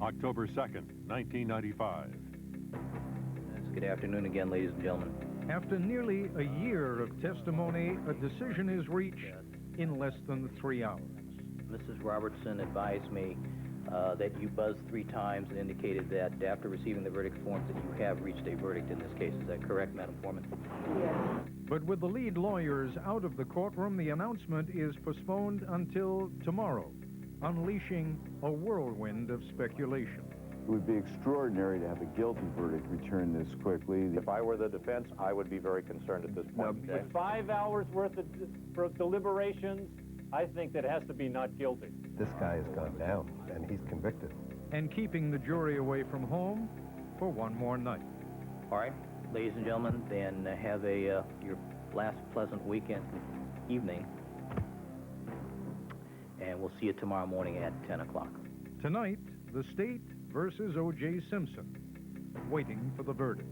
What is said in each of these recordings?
October 2nd, 1995. Good afternoon again, ladies and gentlemen. After nearly a year of testimony, a decision is reached in less than 3 hours. Mrs. Robertson advised me that you buzzed 3 times and indicated that after receiving the verdict forms that you have reached a verdict in this case. Is that correct, Madam Foreman? Yes. But with the lead lawyers out of the courtroom, the announcement is postponed until tomorrow, unleashing a whirlwind of speculation. It would be extraordinary to have a guilty verdict returned this quickly. If I were the defense, I would be very concerned at this point. With 5 hours worth of deliberations, I think that it has to be not guilty. This guy has gone down, and he's convicted. And keeping the jury away from home for one more night. All right, ladies and gentlemen, then have your last pleasant weekend evening, and we'll see you tomorrow morning at 10 o'clock. Tonight, the state versus OJ Simpson, waiting for the verdict.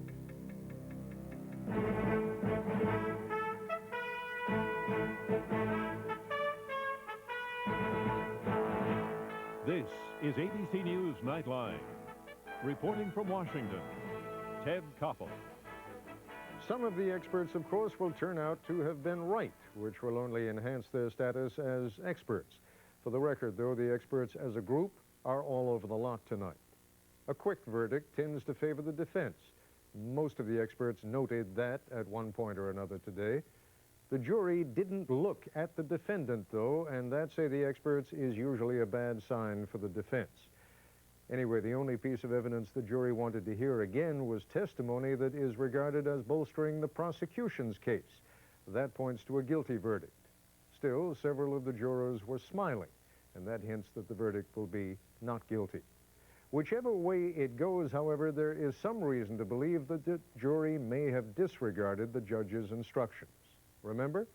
This is ABC News Nightline. Reporting from Washington, Ted Koppel. Some of the experts, of course, will turn out to have been right, which will only enhance their status as experts. For the record, though, the experts as a group are all over the lot tonight. A quick verdict tends to favor the defense. Most of the experts noted that at one point or another today. The jury didn't look at the defendant, though, and that, say the experts, is usually a bad sign for the defense. Anyway, the only piece of evidence the jury wanted to hear again was testimony that is regarded as bolstering the prosecution's case. That points to a guilty verdict. Still, several of the jurors were smiling, and that hints that the verdict will be not guilty. Whichever way it goes, however, there is some reason to believe that the jury may have disregarded the judge's instructions. Remember,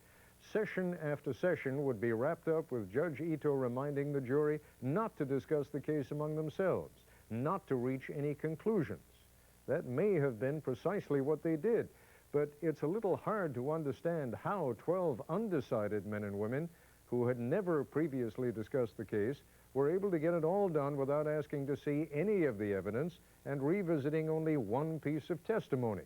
session after session would be wrapped up with Judge Ito reminding the jury not to discuss the case among themselves, not to reach any conclusions. That may have been precisely what they did, but it's a little hard to understand how 12 undecided men and women who had never previously discussed the case were able to get it all done without asking to see any of the evidence and revisiting only one piece of testimony.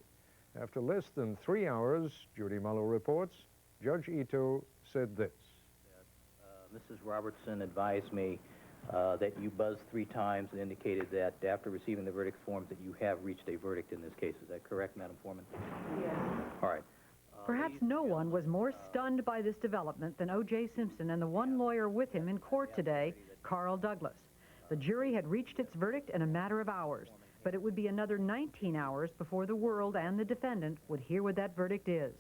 After less than 3 hours, Judy Mullo reports, Judge Ito said this. Mrs. Robertson advised me that you buzzed 3 times and indicated that after receiving the verdict forms that you have reached a verdict in this case. Is that correct, Madam Foreman? Yes. All right. Perhaps no one was more stunned by this development than OJ Simpson and the one lawyer with him in court today, Carl Douglas. The jury had reached its verdict in a matter of hours, but it would be another 19 hours before the world and the defendant would hear what that verdict is.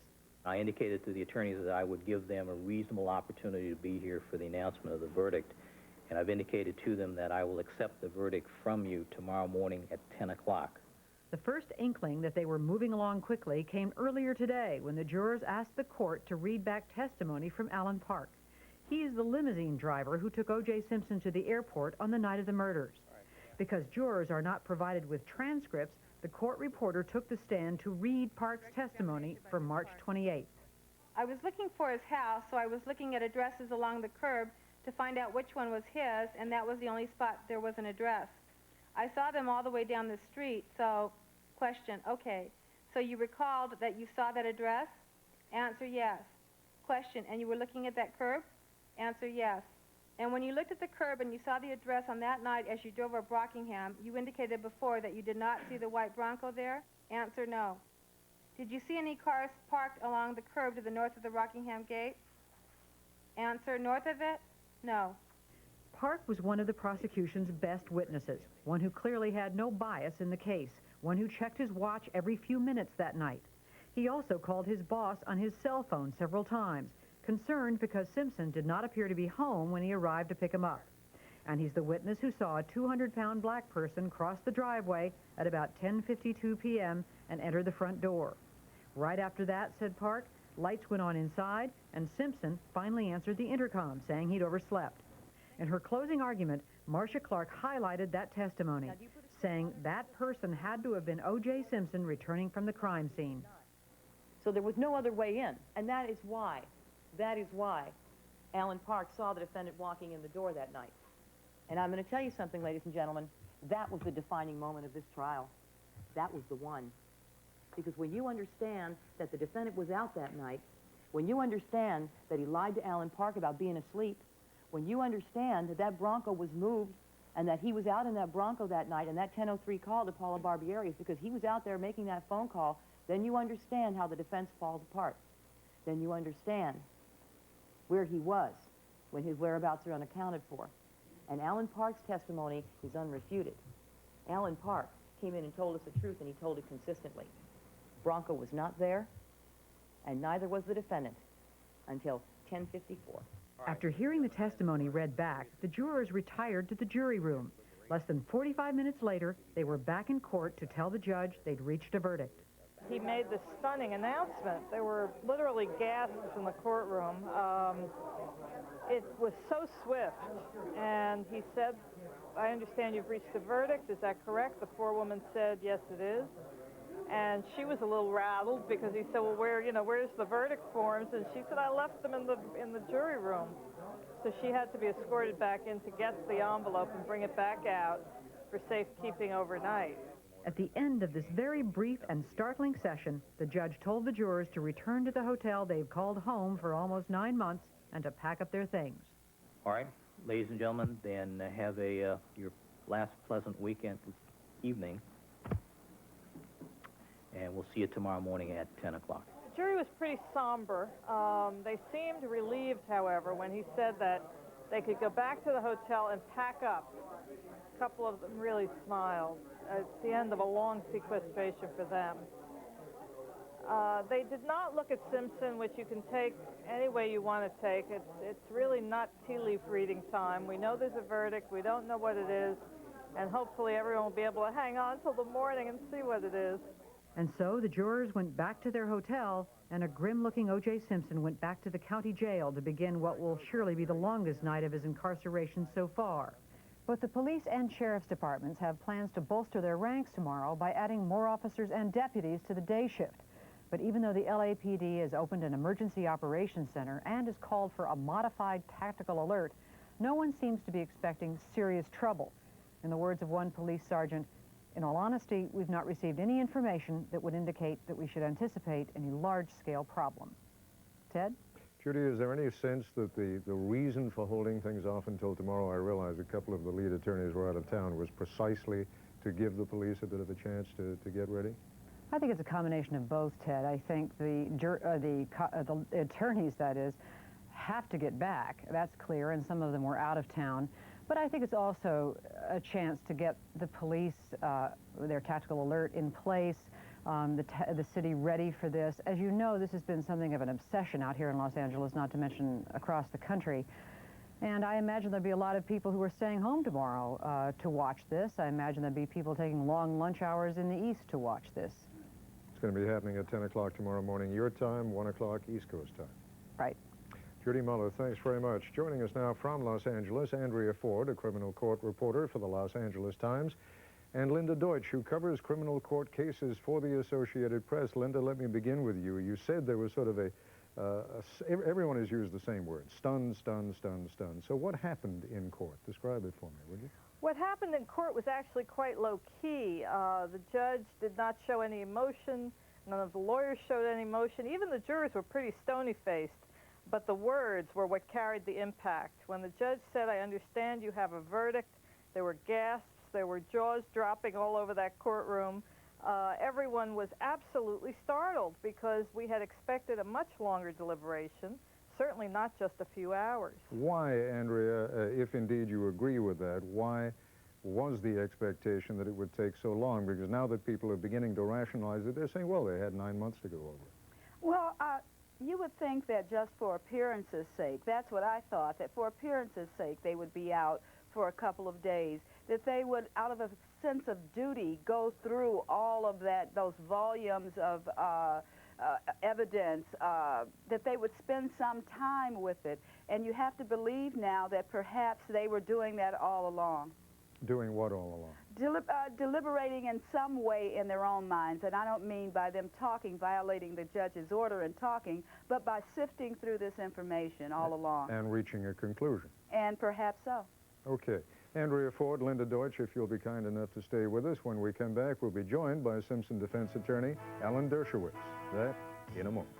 I indicated to the attorneys that I would give them a reasonable opportunity to be here for the announcement of the verdict, and I've indicated to them that I will accept the verdict from you tomorrow morning at 10 o'clock. The first inkling that they were moving along quickly came earlier today when the jurors asked the court to read back testimony from Alan Park. He is the limousine driver who took O.J. Simpson to the airport on the night of the murders. Because jurors are not provided with transcripts, the court reporter took the stand to read Park's testimony for March 28th. I was looking for his house, so I was looking at addresses along the curb to find out which one was his, and that was the only spot there was an address. I saw them all the way down the street, so, question, okay, so you recalled that you saw that address? Answer, yes. Question, and you were looking at that curb? Answer, yes. And when you looked at the curb and you saw the address on that night as you drove over Brockingham, you indicated before that you did not see the white Bronco there? Answer, no. Did you see any cars parked along the curb to the north of the Rockingham gate? Answer, north of it? No. Park was one of the prosecution's best witnesses, one who clearly had no bias in the case, one who checked his watch every few minutes that night. He also called his boss on his cell phone several times, concerned because Simpson did not appear to be home when he arrived to pick him up. And he's the witness who saw a 200-pound black person cross the driveway at about 10:52 p.m. and enter the front door. Right after that, said Park, lights went on inside, and Simpson finally answered the intercom, saying he'd overslept. In her closing argument, Marcia Clark highlighted that testimony, saying that person had to have been O.J. Simpson returning from the crime scene. So there was no other way in, and that is why Alan Park saw the defendant walking in the door that night. And I'm going to tell you something, ladies and gentlemen. That was the defining moment of this trial. That was the one. Because when you understand that the defendant was out that night, when you understand that he lied to Alan Park about being asleep, when you understand that that Bronco was moved and that he was out in that Bronco that night, and that 1003 call to Paula Barbieri is because he was out there making that phone call, then you understand how the defense falls apart. Then you understand where he was when his whereabouts are unaccounted for. And Alan Park's testimony is unrefuted. Alan Park came in and told us the truth, and he told it consistently. Bronco was not there, and neither was the defendant until 10:54. After hearing the testimony read back, the jurors retired to the jury room. Less than 45 minutes later, they were back in court to tell the judge they'd reached a verdict. He made this stunning announcement. There were literally gasps in the courtroom. It was so swift, and he said, "I understand you've reached a verdict. Is that correct?" The forewoman said, "Yes, it is." And she was a little rattled because he said, "Well, where's the verdict forms?" And she said, "I left them in the jury room." So she had to be escorted back in to get the envelope and bring it back out for safekeeping overnight. At the end of this very brief and startling session, the judge told the jurors to return to the hotel they've called home for almost 9 months and to pack up their things. All right, ladies and gentlemen, then have your last pleasant weekend evening, and we'll see you tomorrow morning at 10 o'clock. The jury was pretty somber. They seemed relieved, however, when he said that they could go back to the hotel and pack up. A couple of them really smiled. It's the end of a long sequestration for them. They did not look at Simpson, which you can take any way you want to take. It's really not tea leaf reading time. We know there's a verdict. We don't know what it is. And hopefully everyone will be able to hang on till the morning and see what it is. And so the jurors went back to their hotel, and a grim-looking OJ Simpson went back to the county jail to begin what will surely be the longest night of his incarceration so far. But the police and sheriff's departments have plans to bolster their ranks tomorrow by adding more officers and deputies to the day shift. But even though the LAPD has opened an emergency operations center and has called for a modified tactical alert, no one seems to be expecting serious trouble. In the words of one police sergeant, "In all honesty, we've not received any information that would indicate that we should anticipate any large-scale problem." Ted? Judy, is there any sense that the reason for holding things off until tomorrow, I realize a couple of the lead attorneys were out of town, was precisely to give the police a bit of a chance to get ready? I think it's a combination of both, Ted. I think the attorneys, that is, have to get back. That's clear, and some of them were out of town. But I think it's also a chance to get the police, their tactical alert in place, the city ready for this. As you know, this has been something of an obsession out here in Los Angeles, not to mention across the country. And I imagine there'll be a lot of people who are staying home tomorrow to watch this. I imagine there'll be people taking long lunch hours in the east to watch this. It's going to be happening at 10 o'clock tomorrow morning, your time, 1 o'clock East Coast time. Right. Judy Muller, thanks very much. Joining us now from Los Angeles, Andrea Ford, a criminal court reporter for the Los Angeles Times, and Linda Deutsch, who covers criminal court cases for the Associated Press. Linda, let me begin with you. You said there was sort of everyone has used the same word, stunned, stunned, stunned, stunned. So what happened in court? Describe it for me, would you? What happened in court was actually quite low-key. The judge did not show any emotion. None of the lawyers showed any emotion. Even the jurors were pretty stony-faced. But the words were what carried the impact. When the judge said, "I understand you have a verdict," there were gasps, there were jaws dropping all over that courtroom. Everyone was absolutely startled because we had expected a much longer deliberation, certainly not just a few hours. Why, Andrea, if indeed you agree with that, why was the expectation that it would take so long? Because now that people are beginning to rationalize it, they're saying, well, they had 9 months to go over it. Well, you would think that just for appearance's sake, that's what I thought, that for appearance's sake they would be out for a couple of days, that they would, out of a sense of duty, go through all of those volumes of evidence, that they would spend some time with it. And you have to believe now that perhaps they were doing that all along. Doing what all along? Deliberating in some way in their own minds, and I don't mean by them talking, violating the judge's order and talking, but by sifting through this information all along. And reaching a conclusion. And perhaps so. Okay. Andrea Ford, Linda Deutsch, if you'll be kind enough to stay with us. When we come back, we'll be joined by Simpson defense attorney Alan Dershowitz. That in a moment.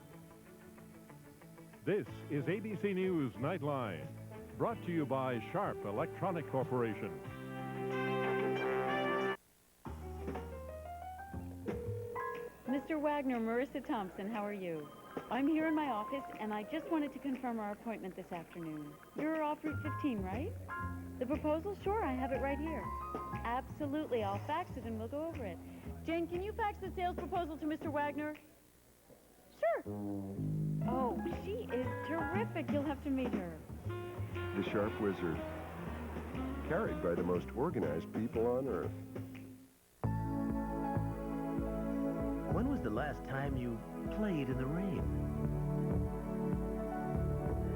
This is ABC News Nightline, brought to you by Sharp Electronic Corporation. Mr. Wagner, Marissa Thompson, how are you? I'm here in my office, and I just wanted to confirm our appointment this afternoon. You're off Route 15, right? The proposal? Sure, I have it right here. Absolutely, I'll fax it and we'll go over it. Jane, can you fax the sales proposal to Mr. Wagner? Sure. Oh, she is terrific. You'll have to meet her. The Sharp Wizard, carried by the most organized people on Earth. When was the last time you played in the rain?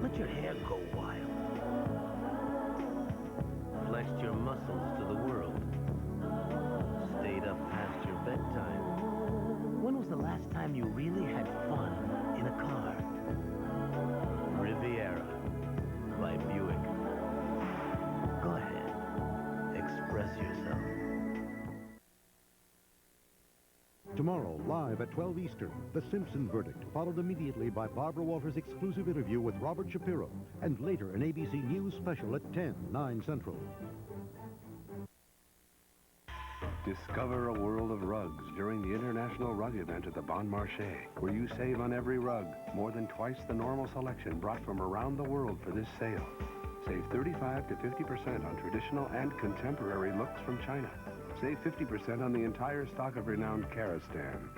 Let your hair go wild. Flexed your muscles to the world. Stayed up past your bedtime. When was the last time you really had fun in a car? Riviera by Buick. Go ahead. Express yourself. Tomorrow, live at 12 Eastern, The Simpson Verdict, followed immediately by Barbara Walters' exclusive interview with Robert Shapiro, and later an ABC News special at 10, 9 Central. Discover a world of rugs during the International Rug Event at the Bon Marché, where you save on every rug, more than twice the normal selection brought from around the world for this sale. Save 35 to 50% on traditional and contemporary looks from China. Save 50% on the entire stock of renowned Karastan.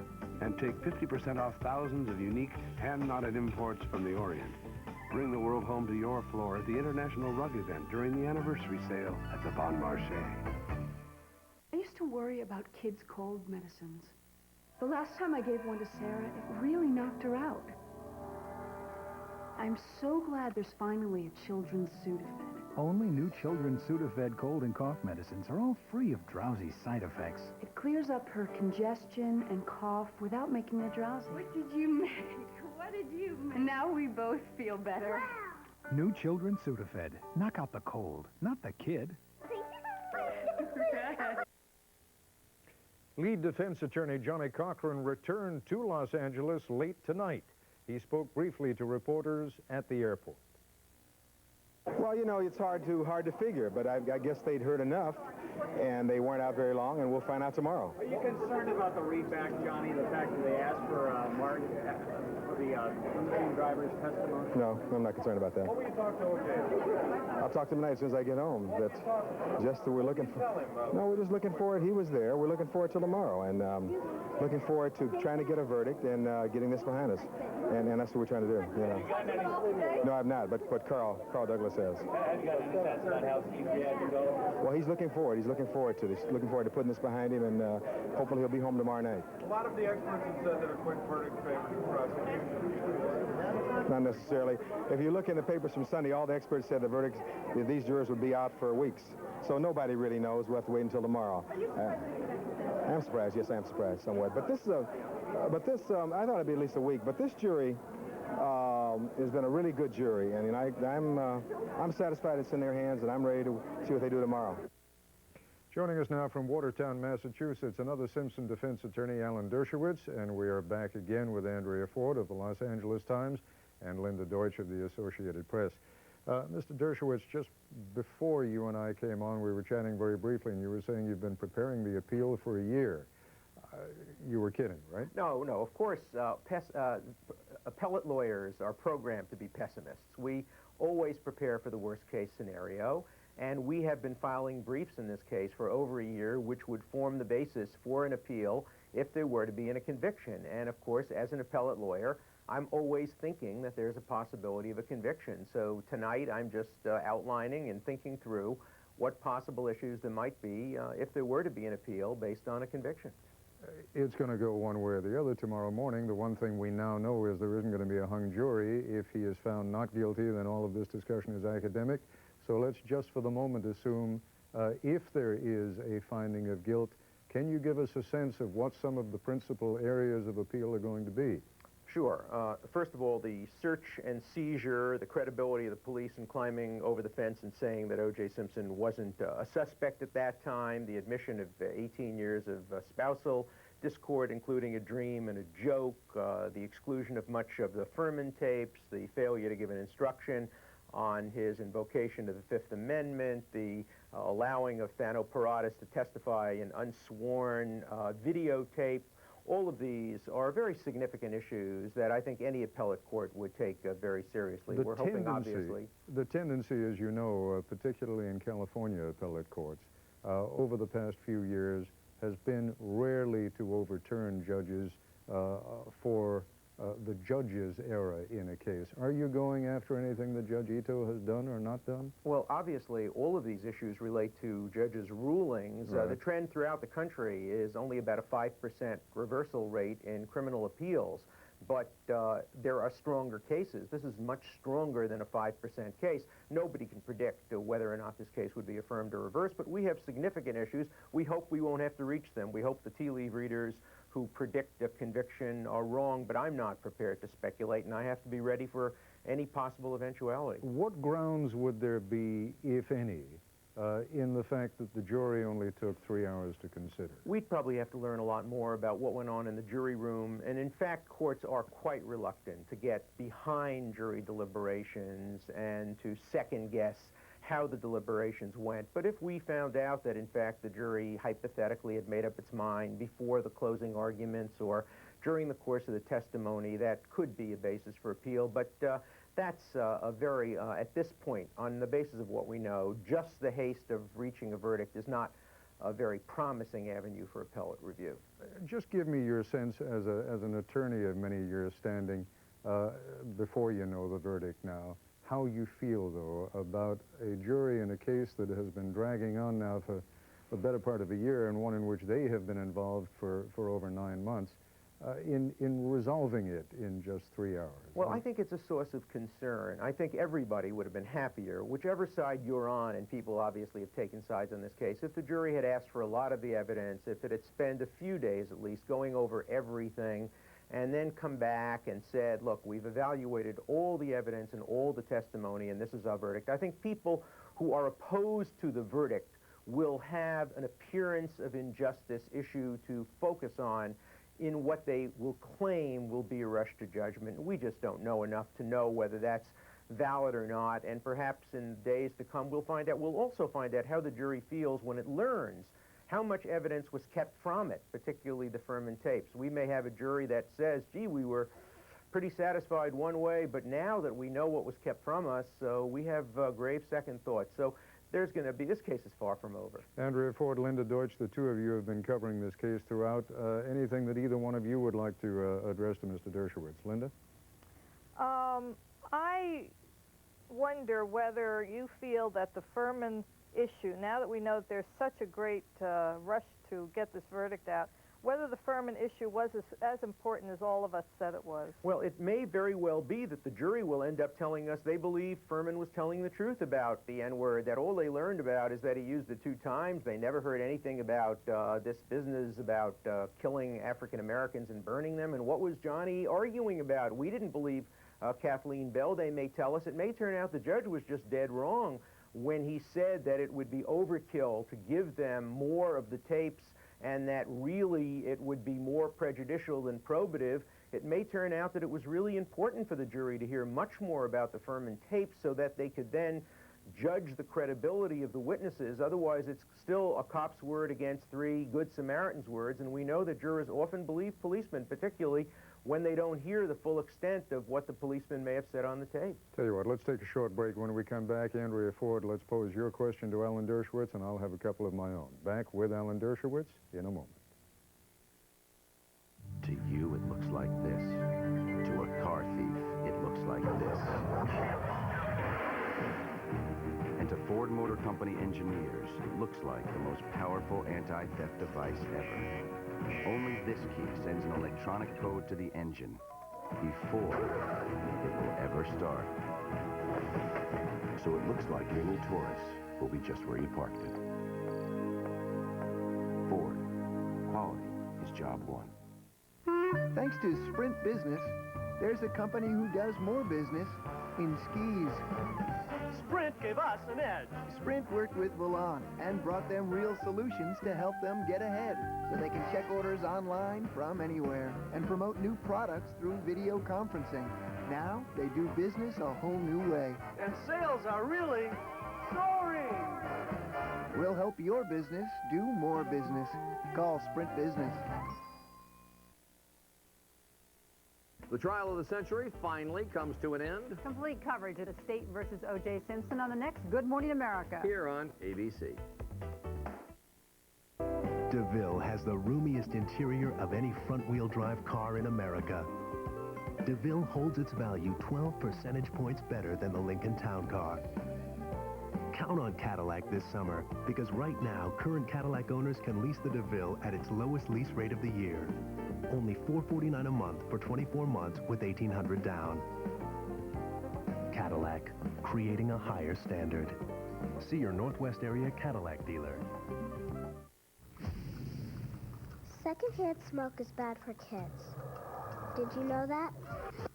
And take 50% off thousands of unique, hand-knotted imports from the Orient. Bring the world home to your floor at the International Rug Event during the anniversary sale at the Bon Marché. I used to worry about kids' cold medicines. The last time I gave one to Sarah, it really knocked her out. I'm so glad there's finally a children's Sudafed. Only new children's Sudafed cold and cough medicines are all free of drowsy side effects. It clears up her congestion and cough without making her drowsy. What did you make? What did you make? Now we both feel better. Wow. New children's Sudafed. Knock out the cold, not the kid. Lead defense attorney Johnny Cochran returned to Los Angeles late tonight. He spoke briefly to reporters at the airport. Well, you know, it's hard to figure, but I guess they'd heard enough, and they weren't out very long, and we'll find out tomorrow. Are you concerned about the readback, Johnny, the fact that they asked for Mark, for the limousine driver's testimony? No, I'm not concerned about that. What will you talk to OJ? I'll talk to him tonight as soon as I get home. That's just that we're looking for... No, we're just looking for it. He was there. We're looking forward till tomorrow, and looking forward to trying to get a verdict and getting this behind us. And that's what we're trying to do, you know. No, I've not, but Carl Douglas has. Have you got any sense about how easy had to go? Well, he's looking forward. He's looking forward to this. Looking forward to putting this behind him, and hopefully he'll be home tomorrow night. A lot of the experts have said that a quick verdict favors the prosecution. Not necessarily. If you look in the papers from Sunday, all the experts said the verdicts, these jurors would be out for weeks. So nobody really knows. We'll have to wait until tomorrow. I'm surprised. Yes, I'm surprised somewhat. But this I thought it'd be at least a week. But this jury has been a really good jury, and I'm satisfied it's in their hands, and I'm ready to see what they do tomorrow. Joining us now from Watertown, Massachusetts, another Simpson defense attorney, Alan Dershowitz, and we are back again with Andrea Ford of the Los Angeles Times and Linda Deutsch of the Associated Press. Mr. Dershowitz, just before you and I came on, we were chatting very briefly, and you were saying you've been preparing the appeal for a year. You were kidding, right? No. Of course, appellate lawyers are programmed to be pessimists. We always prepare for the worst-case scenario, and we have been filing briefs in this case for over a year, which would form the basis for an appeal if there were to be a conviction. And, of course, as an appellate lawyer, I'm always thinking that there's a possibility of a conviction. So tonight I'm just outlining and thinking through what possible issues there might be if there were to be an appeal based on a conviction. It's going to go one way or the other tomorrow morning. The one thing we now know is there isn't going to be a hung jury. If he is found not guilty, then all of this discussion is academic. So let's just for the moment assume if there is a finding of guilt, can you give us a sense of what some of the principal areas of appeal are going to be? Sure. First of all, the search and seizure, the credibility of the police in climbing over the fence and saying that O.J. Simpson wasn't a suspect at that time, the admission of 18 years of spousal discord, including a dream and a joke, the exclusion of much of the Furman tapes, the failure to give an instruction on his invocation of the Fifth Amendment, the allowing of Thano Paradas to testify in unsworn videotape. All of these are very significant issues that I think any appellate court would take very seriously. We're hoping, obviously. The tendency, as you know, particularly in California appellate courts, over the past few years has been rarely to overturn judges for the judge's error in a case. Are you going after anything that Judge Ito has done or not done? Well, obviously, all of these issues relate to judges' rulings. Right. The trend throughout the country is only about a 5% reversal rate in criminal appeals, but there are stronger cases. This is much stronger than a 5% case. Nobody can predict whether or not this case would be affirmed or reversed, but we have significant issues. We hope we won't have to reach them. We hope the tea leaf readers who predict a conviction are wrong, but I'm not prepared to speculate, and I have to be ready for any possible eventuality. What grounds would there be, if any, in the fact that the jury only took 3 hours to consider? We'd probably have to learn a lot more about what went on in the jury room, and in fact, courts are quite reluctant to get behind jury deliberations and to second-guess how the deliberations went. But if we found out that, in fact, the jury hypothetically had made up its mind before the closing arguments or during the course of the testimony, that could be a basis for appeal. But that's a very, at this point, on the basis of what we know, just the haste of reaching a verdict is not a very promising avenue for appellate review. Just give me your sense as an attorney of many years standing before you know the verdict now, how you feel, though, about a jury in a case that has been dragging on now for the better part of a year, and one in which they have been involved for over 9 months, in resolving it in just 3 hours. Well, I think it's a source of concern. I think everybody would have been happier, whichever side you're on, and people obviously have taken sides on this case, if the jury had asked for a lot of the evidence, if it had spent a few days at least going over everything, and then come back and said, look, we've evaluated all the evidence and all the testimony, and this is our verdict. I think people who are opposed to the verdict will have an appearance of injustice issue to focus on in what they will claim will be a rush to judgment. We just don't know enough to know whether that's valid or not, and perhaps in days to come we'll find out. We'll also find out how the jury feels when it learns how much evidence was kept from it, particularly the Furman tapes. We may have a jury that says, gee, we were pretty satisfied one way, but now that we know what was kept from us, we have grave second thoughts. So there's going to be, this case is far from over. Andrea Ford, Linda Deutsch, the two of you have been covering this case throughout. Anything that either one of you would like to address to Mr. Dershowitz? Linda? I wonder whether you feel that the Furman issue, now that we know that there's such a great rush to get this verdict out, whether the Furman issue was as important as all of us said it was. Well, it may very well be that the jury will end up telling us they believe Furman was telling the truth about the N-word, that all they learned about is that he used it 2 times. They never heard anything about this business about killing African Americans and burning them. And what was Johnny arguing about? We didn't believe Kathleen Bell, they may tell us. It may turn out the judge was just dead wrong when he said that it would be overkill to give them more of the tapes and that really it would be more prejudicial than probative. It may turn out that it was really important for the jury to hear much more about the Furman tapes so that they could then judge the credibility of the witnesses. Otherwise, it's still a cop's word against 3 Good Samaritans' words, and we know that jurors often believe policemen, particularly when they don't hear the full extent of what the policeman may have said on the tape. Tell you what, let's take a short break. When we come back, Andrea Ford, let's pose your question to Alan Dershowitz, and I'll have a couple of my own. Back with Alan Dershowitz in a moment. To you, it looks like this. To a car thief, it looks like this. And to Ford Motor Company engineers, it looks like the most powerful anti-theft device ever. Only this key sends an electronic code to the engine before it will ever start. So it looks like your new Taurus will be just where you parked it. Ford. Quality is job one. Thanks to Sprint Business, there's a company who does more business in skis. Sprint gave us an edge. Sprint worked with Volant and brought them real solutions to help them get ahead, so they can check orders online from anywhere and promote new products through video conferencing. Now, they do business a whole new way. And sales are really soaring. We'll help your business do more business. Call Sprint Business. The trial of the century finally comes to an end. Complete coverage of the state versus OJ Simpson on the next Good Morning America. Here on ABC. DeVille has the roomiest interior of any front-wheel drive car in America. DeVille holds its value 12 percentage points better than the Lincoln Town Car. Count on Cadillac this summer, because right now, current Cadillac owners can lease the DeVille at its lowest lease rate of the year. Only $449 a month for 24 months with $1,800 down. Cadillac, creating a higher standard. See your Northwest area Cadillac dealer. Secondhand smoke is bad for kids. Did you know that?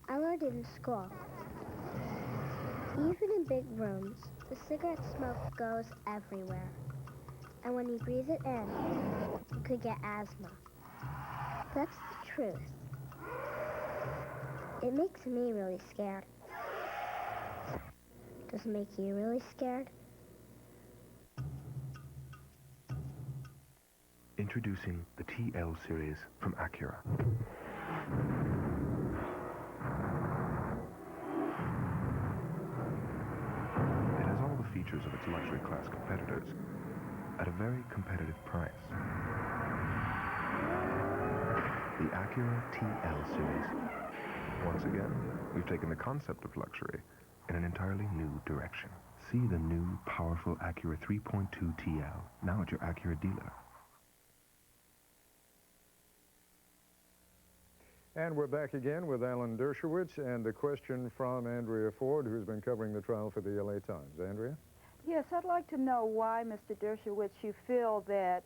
I learned it in school. Even in big rooms, the cigarette smoke goes everywhere. And when you breathe it in, you could get asthma. That's the truth. It makes me really scared. Does it make you really scared? Introducing the TL series from Acura. It has all the features of its luxury class competitors at a very competitive price. The Acura TL series. Once again, we've taken the concept of luxury in an entirely new direction. See the new, powerful Acura 3.2 TL, now at your Acura dealer. And we're back again with Alan Dershowitz and the question from Andrea Ford, who's been covering the trial for the LA Times. Andrea? Yes, I'd like to know why, Mr. Dershowitz, you feel that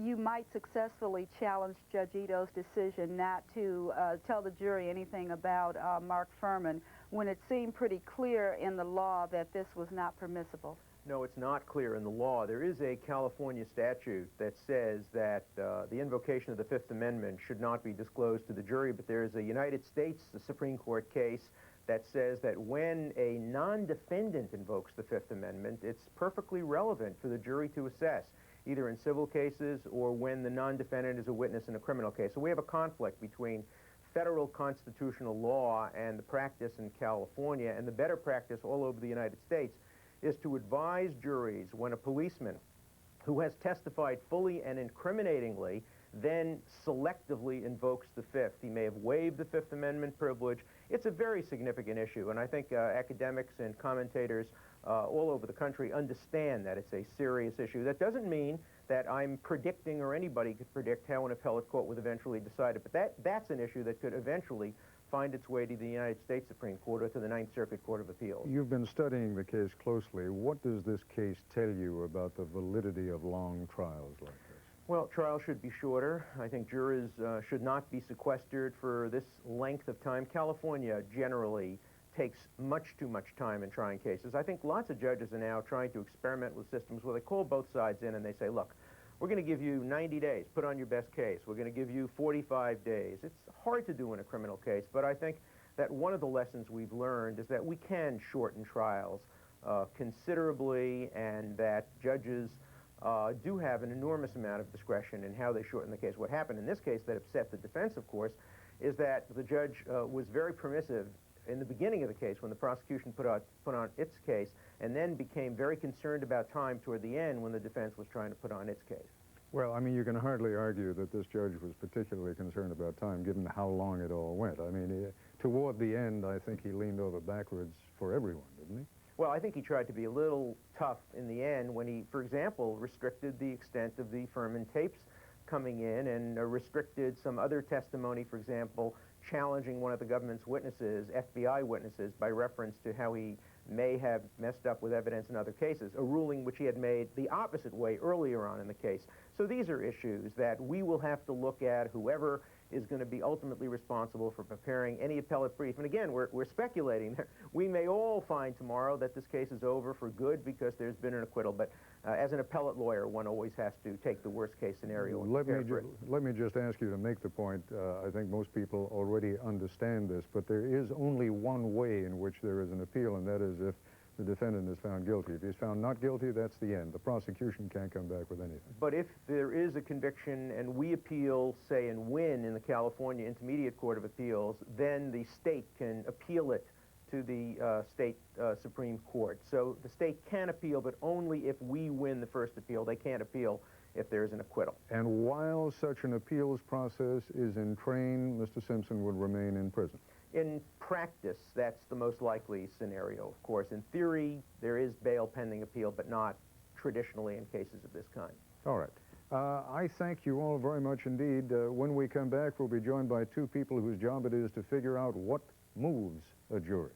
you might successfully challenge Judge Ito's decision not to tell the jury anything about Mark Furman when it seemed pretty clear in the law that this was not permissible. No, it's not clear in the law. There is a California statute that says that the invocation of the Fifth Amendment should not be disclosed to the jury, but there is a United States Supreme Court case that says that when a non-defendant invokes the Fifth Amendment, it's perfectly relevant for the jury to assess, either in civil cases or when the non-defendant is a witness in a criminal case. So we have a conflict between federal constitutional law and the practice in California, and the better practice all over the United States is to advise juries when a policeman who has testified fully and incriminatingly then selectively invokes the Fifth. He may have waived the Fifth Amendment privilege. It's a very significant issue, and I think academics and commentators all over the country understand that it's a serious issue. That doesn't mean that I'm predicting or anybody could predict how an appellate court would eventually decide it, but that's an issue that could eventually find its way to the United States Supreme Court or to the Ninth Circuit Court of Appeals. You've been studying the case closely. What does this case tell you about the validity of long trials like this? Well, trials should be shorter. I think jurors should not be sequestered for this length of time. California generally takes much too much time in trying cases. I think lots of judges are now trying to experiment with systems where they call both sides in and they say, look, we're going to give you 90 days, put on your best case. We're going to give you 45 days. It's hard to do in a criminal case, but I think that one of the lessons we've learned is that we can shorten trials considerably, and that judges do have an enormous amount of discretion in how they shorten the case. What happened in this case that upset the defense, of course, is that the judge was very permissive in the beginning of the case when the prosecution put on its case, and then became very concerned about time toward the end when the defense was trying to put on its case. Well, I mean, you can hardly argue that this judge was particularly concerned about time, given how long it all went. I mean, toward the end, I think he leaned over backwards for everyone, didn't he? Well, I think he tried to be a little tough in the end when he, for example, restricted the extent of the Furman tapes coming in and restricted some other testimony, for example, challenging one of the government's witnesses, FBI witnesses, by reference to how he may have messed up with evidence in other cases, a ruling which he had made the opposite way earlier on in the case. So these are issues that we will have to look at, whoever is going to be ultimately responsible for preparing any appellate brief. And again, we're speculating. We may all find tomorrow that this case is over for good because there's been an acquittal, but as an appellate lawyer, one always has to take the worst-case scenario and prepare for it. Let me just ask you to make the point. I think most people already understand this, but there is only one way in which there is an appeal, and that is if the defendant is found guilty. If he's found not guilty, that's the end. The prosecution can't come back with anything. But if there is a conviction and we appeal, say, and win in the California Intermediate Court of Appeals, then the state can appeal it to the state Supreme Court. So the state can appeal, but only if we win the first appeal. They can't appeal if there's an acquittal. And while such an appeals process is in train, Mr. Simpson would remain in prison. In practice, that's the most likely scenario, of course. In theory, there is bail pending appeal, but not traditionally in cases of this kind. All right. I thank you all very much indeed. When we come back, we'll be joined by two people whose job it is to figure out what moves a jury.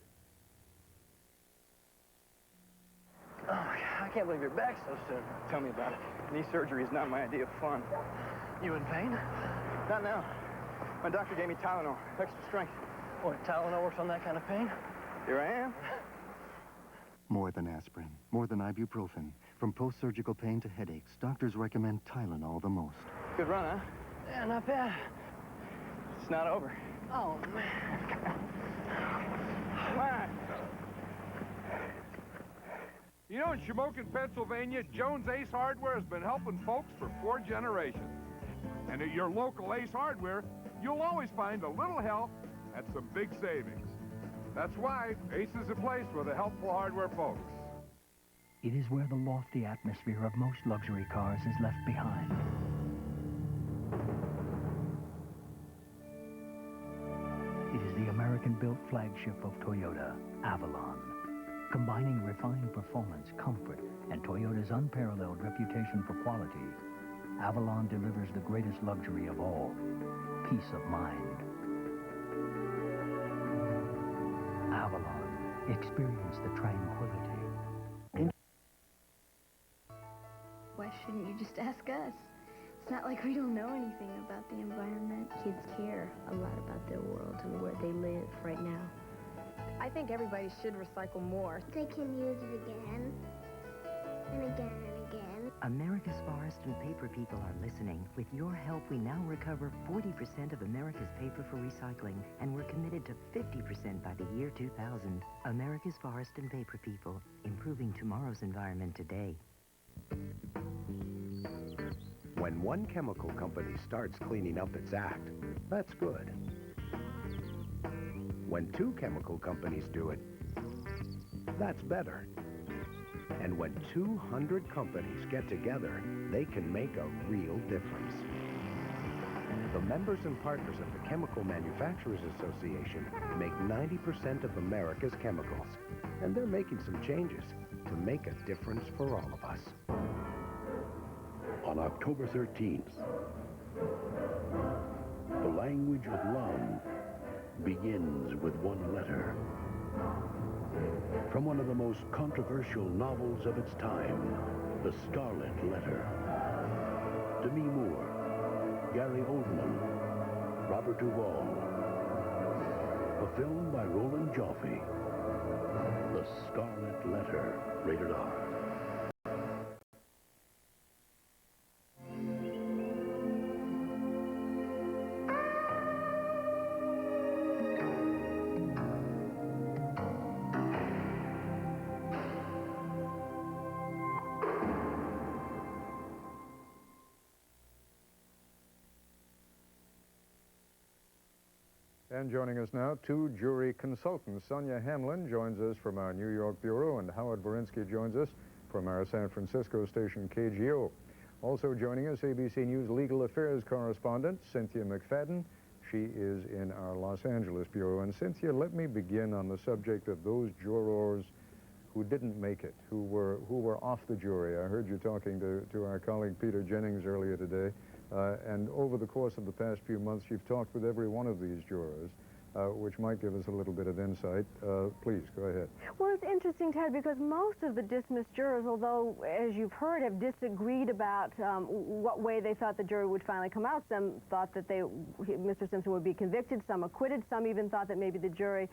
Oh, I can't believe you're back so soon. Tell me about it. Knee surgery is not my idea of fun. You in pain? Not now. My doctor gave me Tylenol, extra strength. Boy, Tylenol works on that kind of pain? Here I am. More than aspirin, more than ibuprofen. From post-surgical pain to headaches, doctors recommend Tylenol the most. Good run, huh? Yeah, not bad. It's not over. Oh, man. Come on. You know, in Shamokin, Pennsylvania, Jones Ace Hardware has been helping folks for 4 generations. And at your local Ace Hardware, you'll always find a little help at some big savings. That's why Ace is a place for the helpful hardware folks. It is where the lofty atmosphere of most luxury cars is left behind. It is the American-built flagship of Toyota, Avalon. Combining refined performance, comfort, and Toyota's unparalleled reputation for quality, Avalon delivers the greatest luxury of all, peace of mind. Avalon. Experience the tranquility. Why shouldn't you just ask us? It's not like we don't know anything about the environment. Kids care a lot about their world and where they live right now. I think everybody should recycle more. They can use it again and again and again. America's Forest and Paper people are listening. With your help, we now recover 40% of America's paper for recycling, and we're committed to 50% by the year 2000. America's Forest and Paper people, improving tomorrow's environment today. When one chemical company starts cleaning up its act, that's good. When 2 chemical companies do it, that's better. And when 200 companies get together, they can make a real difference. The members and partners of the Chemical Manufacturers Association make 90% of America's chemicals, and they're making some changes to make a difference for all of us. On October 13th, the language of love begins with one letter. From one of the most controversial novels of its time, The Scarlet Letter. Demi Moore, Gary Oldman, Robert Duvall. A film by Roland Joffe. The Scarlet Letter, rated R. And joining us now, 2 jury consultants. Sonia Hamlin joins us from our New York Bureau, and Howard Verinsky joins us from our San Francisco station, KGO. Also joining us, ABC News legal affairs correspondent, Cynthia McFadden. She is in our Los Angeles Bureau. And Cynthia, let me begin on the subject of those jurors who didn't make it, who were off the jury. I heard you talking to our colleague Peter Jennings earlier today. And over the course of the past few months, you've talked with every one of these jurors. which might give us a little bit of insight. Please, go ahead. Well, it's interesting, Ted, because most of the dismissed jurors, although, as you've heard, have disagreed about what way they thought the jury would finally come out. Some thought that Mr. Simpson would be convicted, some acquitted, some even thought that maybe the jury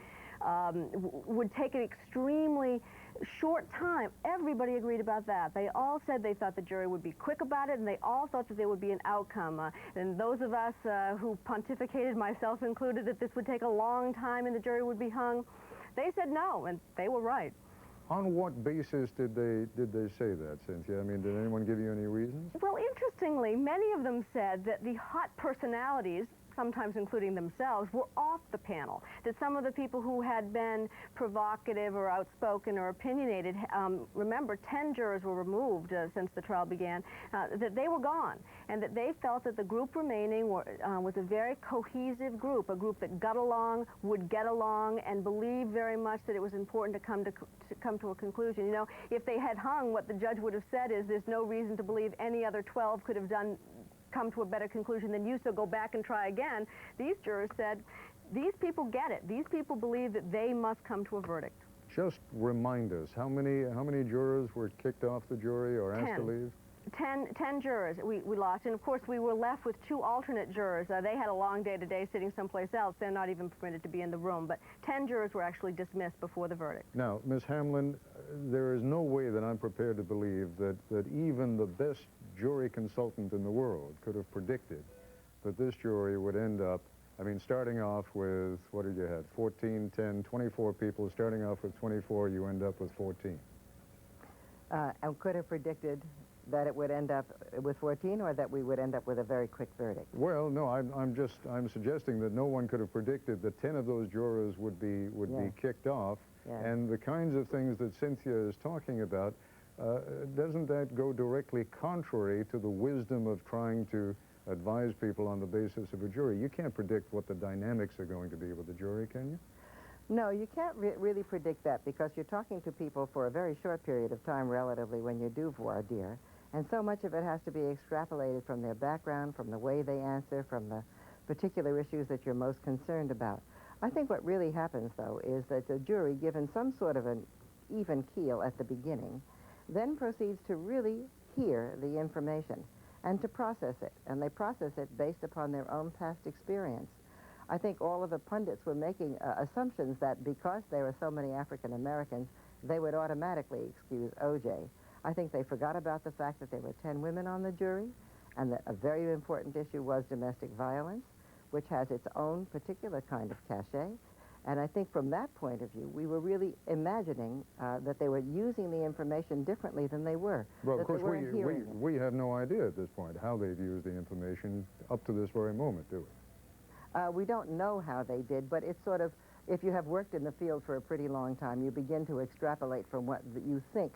would take an extremely short time. Everybody agreed about that. They all said they thought the jury would be quick about it, and they all thought that there would be an outcome. And those of us who pontificated, myself included, that this would take a long time and the jury would be hung, they said no, and they were right. On what basis did they say that, Cynthia? I mean, did anyone give you any reasons? Well, interestingly, many of them said that the hot personalities, sometimes including themselves, were off the panel. That some of the people who had been provocative or outspoken or opinionated, remember, 10 jurors were removed since the trial began, that they were gone, and that they felt that the group remaining was a very cohesive group, a group that got along, would get along, and believed very much that it was important to come to a conclusion. You know, if they had hung, what the judge would have said is there's no reason to believe any other 12 could have come to a better conclusion than you, so go back and try again. These jurors said, these people get it. These people believe that they must come to a verdict. Just remind us, how many jurors were kicked off the jury or asked to leave? 10 jurors we lost, and of course we were left with 2 alternate jurors. They had a long day today sitting someplace else. They're not even permitted to be in the room, but 10 jurors were actually dismissed before the verdict. Now, Ms. Hamlin, there is no way that I'm prepared to believe that even the best jury consultant in the world could have predicted that this jury would end up, I mean, starting off with, what did you have, 14, 10, 24 people. Starting off with 24, you end up with 14. And could have predicted that it would end up with 14, or that we would end up with a very quick verdict? Well, no, I'm suggesting that no one could have predicted that 10 of those jurors would be kicked off, and the kinds of things that Cynthia is talking about. Doesn't that go directly contrary to the wisdom of trying to advise people on the basis of a jury? You can't predict what the dynamics are going to be with the jury, can you? No, you can't really predict that, because you're talking to people for a very short period of time, relatively, when you do voir dire. And so much of it has to be extrapolated from their background, from the way they answer, from the particular issues that you're most concerned about. I think what really happens, though, is that the jury, given some sort of an even keel at the beginning, then proceeds to really hear the information and to process it. And they process it based upon their own past experience. I think all of the pundits were making assumptions that because there were so many African Americans, they would automatically excuse O.J. I think they forgot about the fact that there were 10 women on the jury, and that a very important issue was domestic violence, which has its own particular kind of cachet. And I think from that point of view, we were really imagining that they were using the information differently than they were. Well, of course, we have no idea at this point how they've used the information up to this very moment, do we? We don't know how they did, but it's sort of, if you have worked in the field for a pretty long time, you begin to extrapolate from what you think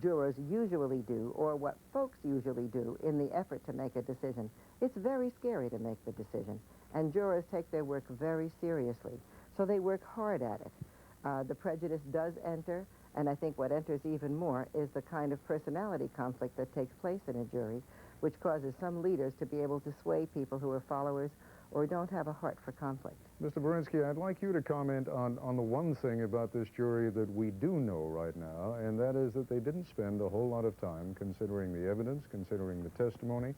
jurors usually do, or what folks usually do, in the effort to make a decision. It's very scary to make the decision, and jurors take their work very seriously, so they work hard at it. The prejudice does enter, and I think what enters even more is the kind of personality conflict that takes place in a jury, which causes some leaders to be able to sway people who are followers or don't have a heart for conflict. Mr. Berinsky, I'd like you to comment on the one thing about this jury that we do know right now, and that is that they didn't spend a whole lot of time considering the evidence, considering the testimony,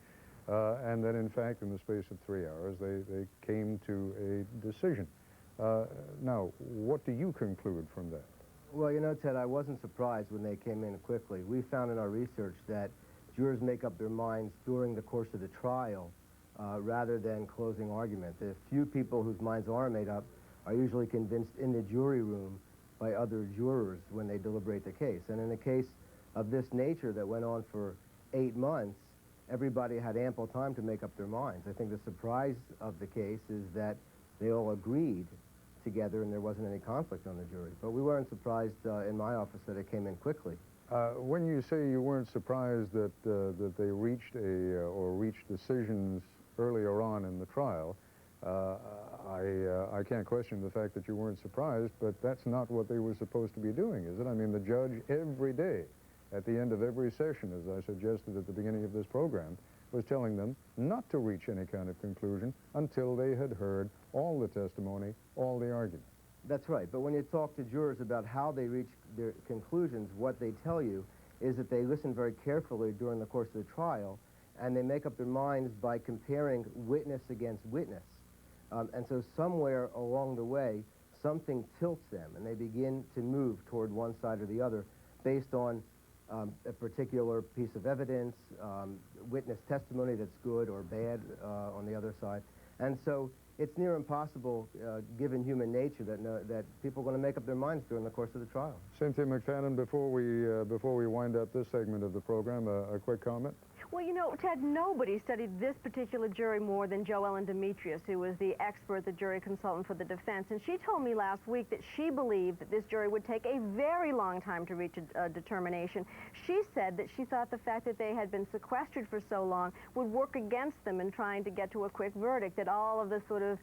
and that, in fact, in the space of 3 hours, they came to a decision. Now, what do you conclude from that? Well, you know, Ted, I wasn't surprised when they came in quickly. We found in our research that jurors make up their minds during the course of the trial, rather than closing argument. The few people whose minds are made up are usually convinced in the jury room by other jurors when they deliberate the case. And in a case of this nature that went on for 8 months, everybody had ample time to make up their minds. I think the surprise of the case is that they all agreed together and there wasn't any conflict on the jury. But we weren't surprised in my office that it came in quickly. When you say you weren't surprised that they reached reached decisions earlier on in the trial, I can't question the fact that you weren't surprised, but that's not what they were supposed to be doing, is it? I mean, the judge every day, at the end of every session, as I suggested at the beginning of this program, was telling them not to reach any kind of conclusion until they had heard all the testimony, all the argument. That's right. But when you talk to jurors about how they reach their conclusions, what they tell you is that they listen very carefully during the course of the trial, and they make up their minds by comparing witness against witness. And so somewhere along the way, something tilts them, and they begin to move toward one side or the other based on a particular piece of evidence, witness testimony that's good or bad on the other side. And so it's near impossible, given human nature, that people are going to make up their minds during the course of the trial. Cynthia McFadden, before we wind up this segment of the program, a quick comment? Well, you know, Ted, nobody studied this particular jury more than Joellen Demetrius, who was the expert, the jury consultant for the defense. And she told me last week that she believed that this jury would take a very long time to reach a determination. She said that she thought the fact that they had been sequestered for so long would work against them in trying to get to a quick verdict, that all of the sort of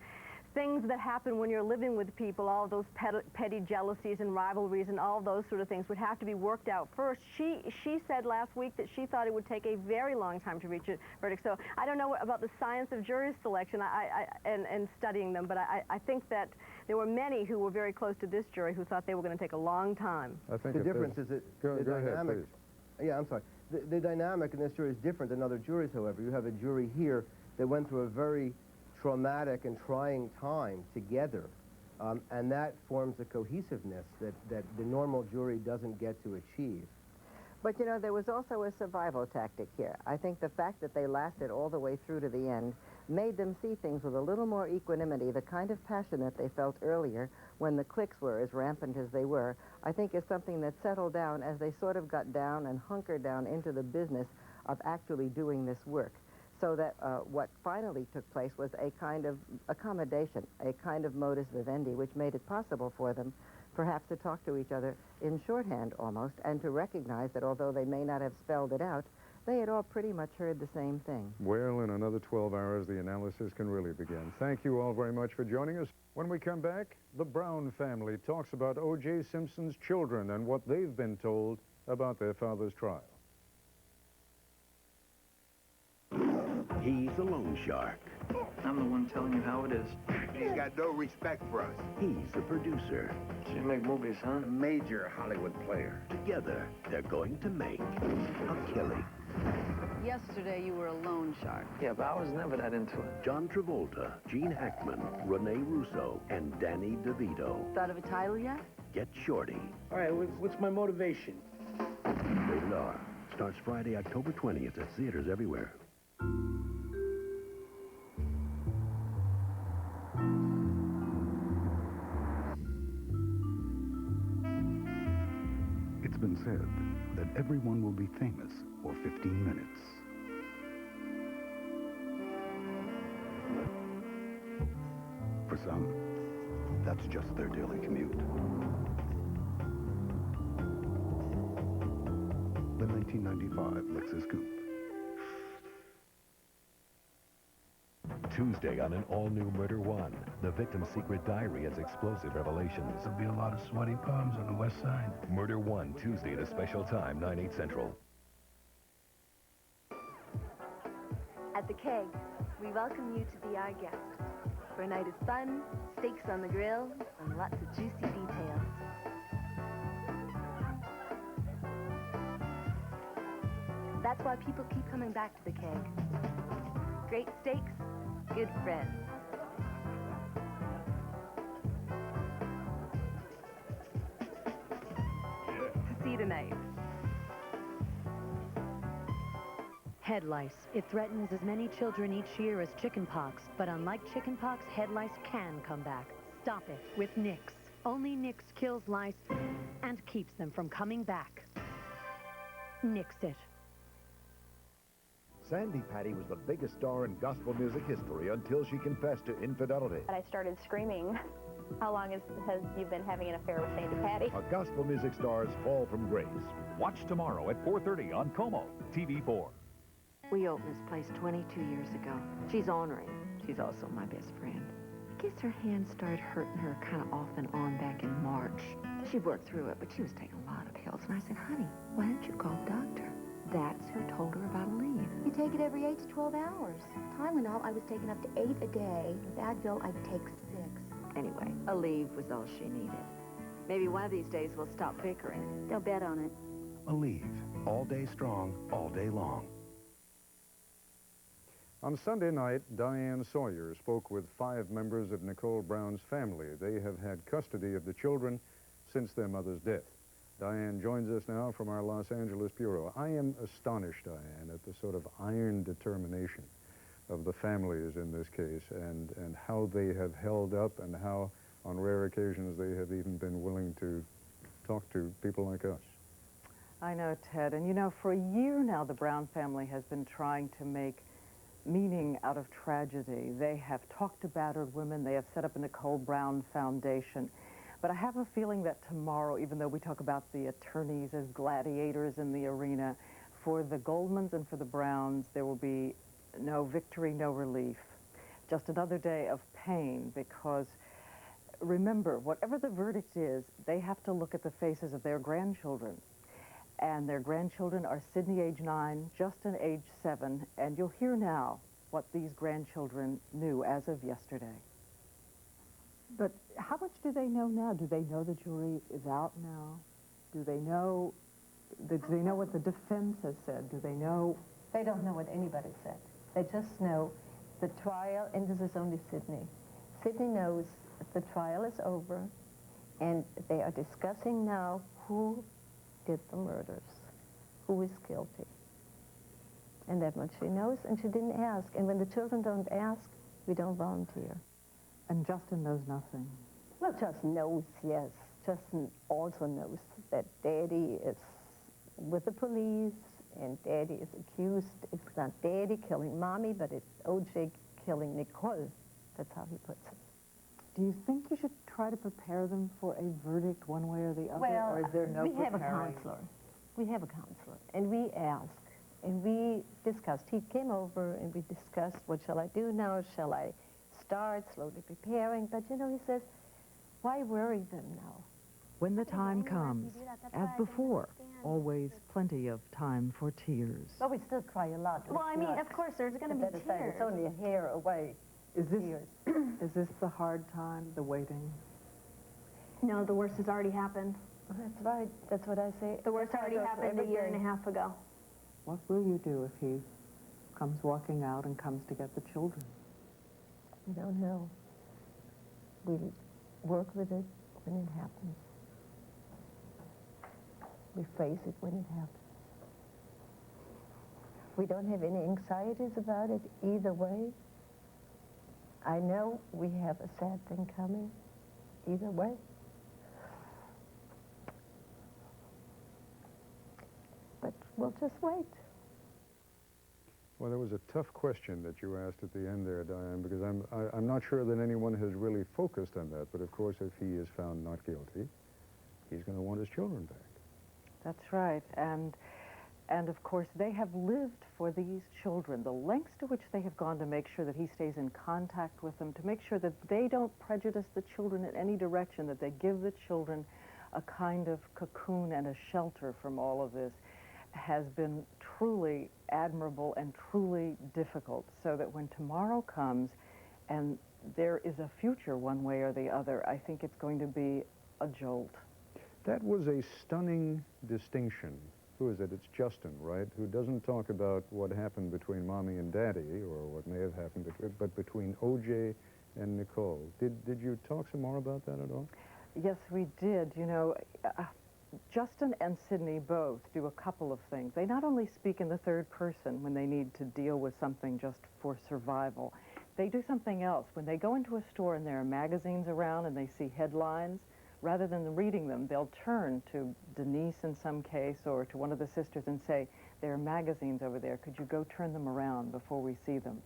things that happen when you're living with people, all of those petty jealousies and rivalries and all of those sort of things would have to be worked out first. She said last week that she thought it would take a very long time to reach a verdict. So I don't know about the science of jury selection and studying them, but I think that there were many who were very close to this jury who thought they were going to take a long time. I think the difference is that go the ahead, dynamic. please. Yeah, I'm sorry. The dynamic in this jury is different than other juries, however. You have a jury here that went through a very traumatic and trying time together, and that forms a cohesiveness that the normal jury doesn't get to achieve. But, you know, there was also a survival tactic here. I think the fact that they lasted all the way through to the end made them see things with a little more equanimity. The kind of passion that they felt earlier when the cliques were as rampant as they were, I think is something that settled down as they sort of got down and hunkered down into the business of actually doing this work. So that what finally took place was a kind of accommodation, a kind of modus vivendi, which made it possible for them perhaps to talk to each other in shorthand almost, and to recognize that although they may not have spelled it out, they had all pretty much heard the same thing. Well, in another 12 hours, the analysis can really begin. Thank you all very much for joining us. When we come back, the Brown family talks about OJ Simpson's children and what they've been told about their father's trial. He's a loan shark. I'm the one telling you how it is. He's got no respect for us. He's a producer. You make movies, huh? A major Hollywood player. Together, they're going to make a killing. Yesterday, you were a loan shark. Yeah, but I was never that into it. John Travolta, Gene Hackman, Rene Russo, and Danny DeVito. Thought of a title yet? Get Shorty. All right, what's my motivation? Rated R. Starts Friday, October 20th at theaters everywhere. It's been said that everyone will be famous for 15 minutes. For some, that's just their daily commute. The 1995 Lexus Coupe. Tuesday on an all-new Murder One, the victim's secret diary has explosive revelations. There'll be a lot of sweaty palms on the west side. Murder One, Tuesday at a special time, 9/8 Central. At the Keg, we welcome you to be our guest for a night of fun, steaks on the grill, and lots of juicy details. That's why people keep coming back to the Keg. Great steaks, good friends. See you tonight. Head lice. It threatens as many children each year as chickenpox. But unlike chickenpox, head lice can come back. Stop it with Nix. Only Nix kills lice and keeps them from coming back. Nix it. Sandy Patty was the biggest star in gospel music history until she confessed to infidelity. I started screaming. How long has you been having an affair with Sandy Patty? A gospel music star's fall from grace. Watch tomorrow at 4:30 on Como, TV4. We opened this place 22 years ago. She's ornery. She's also my best friend. I guess her hands started hurting her kind of off and on back in March. She worked through it, but she was taking a lot of pills. And I said, honey, why don't you call the doctor? That's who told her about a leave. It's take it every 8 to 12 hours. Tylenol, I was taking up to 8 a day. With Advil, I'd take 6. Anyway, Aleve was all she needed. Maybe one of these days we'll stop bickering. They'll bet on it. Aleve, all day strong, all day long. On Sunday night, Diane Sawyer spoke with 5 members of Nicole Brown's family. They have had custody of the children since their mother's death. Diane joins us now from our Los Angeles bureau. I am astonished, Diane, at the sort of iron determination of the families in this case and how they have held up and how, on rare occasions, they have even been willing to talk to people like us. I know, Ted. And, you know, for a year now, the Brown family has been trying to make meaning out of tragedy. They have talked to battered women. They have set up a Nicole Brown Foundation. But I have a feeling that tomorrow, even though we talk about the attorneys as gladiators in the arena, for the Goldmans and for the Browns, there will be no victory, no relief. Just another day of pain because, remember, whatever the verdict is, they have to look at the faces of their grandchildren. And their grandchildren are Sydney, age 9, Justin, age 7, and you'll hear now what these grandchildren knew as of yesterday. But how much do they know now? Do they know the jury is out now? Do they know what the defense has said? Do they know? They don't know what anybody said. They just know the trial, and this is only Sydney. Sydney knows the trial is over, and they are discussing now who did the murders, who is guilty. And that much she knows, and she didn't ask. And when the children don't ask, we don't volunteer. And Justin knows nothing. Well, Justin knows, yes. Justin also knows that Daddy is with the police, and Daddy is accused. It's not Daddy killing Mommy, but it's OJ killing Nicole. That's how he puts it. Do you think you should try to prepare them for a verdict one way or the other, Well, or is there no we have a preparing? counselor. We have a counselor, and we asked, and we discussed. He came over, and we discussed, what shall I do now? Shall I start slowly preparing? But, you know, he says, why worry them now? When the time comes, as before, always plenty of time for tears. Well, we still cry a lot. Well, I mean, of course, there's going to be tears. It's only a hair away. Is this the hard time, the waiting? No, the worst has already happened. That's right. That's what I say. The worst already happened a year and a half ago. What will you do if he comes walking out and comes to get the children? We don't know. We work with it when it happens. We face it when it happens. We don't have any anxieties about it either way. I know we have a sad thing coming either way. But we'll just wait. Well, there was a tough question that you asked at the end there, Diane, because I'm not sure that anyone has really focused on that. But of course, if he is found not guilty, he's going to want his children back. That's right, and of course, they have lived for these children, the lengths to which they have gone to make sure that he stays in contact with them, to make sure that they don't prejudice the children in any direction, that they give the children a kind of cocoon and a shelter from all of this, has been truly admirable and truly difficult, so that when tomorrow comes and there is a future one way or the other, I think it's going to be a jolt. That was a stunning distinction. Who is it? It's Justin, right? Who doesn't talk about what happened between Mommy and Daddy, or what may have happened, but between OJ and Nicole. Did you talk some more about that at all? Yes, we did. You know, Justin and Sydney both do a couple of things. They not only speak in the third person when they need to deal with something just for survival, they do something else. When they go into a store and there are magazines around and they see headlines, rather than reading them, they'll turn to Denise in some case or to one of the sisters and say, there are magazines over there. Could you go turn them around before we see them?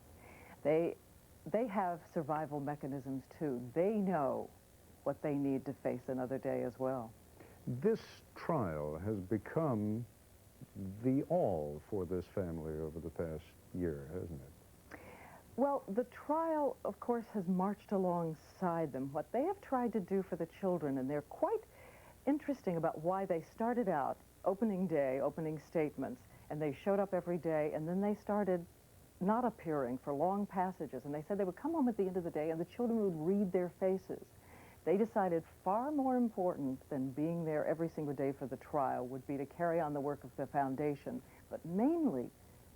They have survival mechanisms too. They know what they need to face another day as well. This trial has become the all for this family over the past year, hasn't it? Well, the trial, of course, has marched alongside them. What they have tried to do for the children, and they're quite interesting about why they started out opening day, opening statements, And they showed up every day, and then they started not appearing for long passages. And they said they would come home at the end of the day, and the children would read their faces. They decided far more important than being there every single day for the trial would be to carry on the work of the foundation, but mainly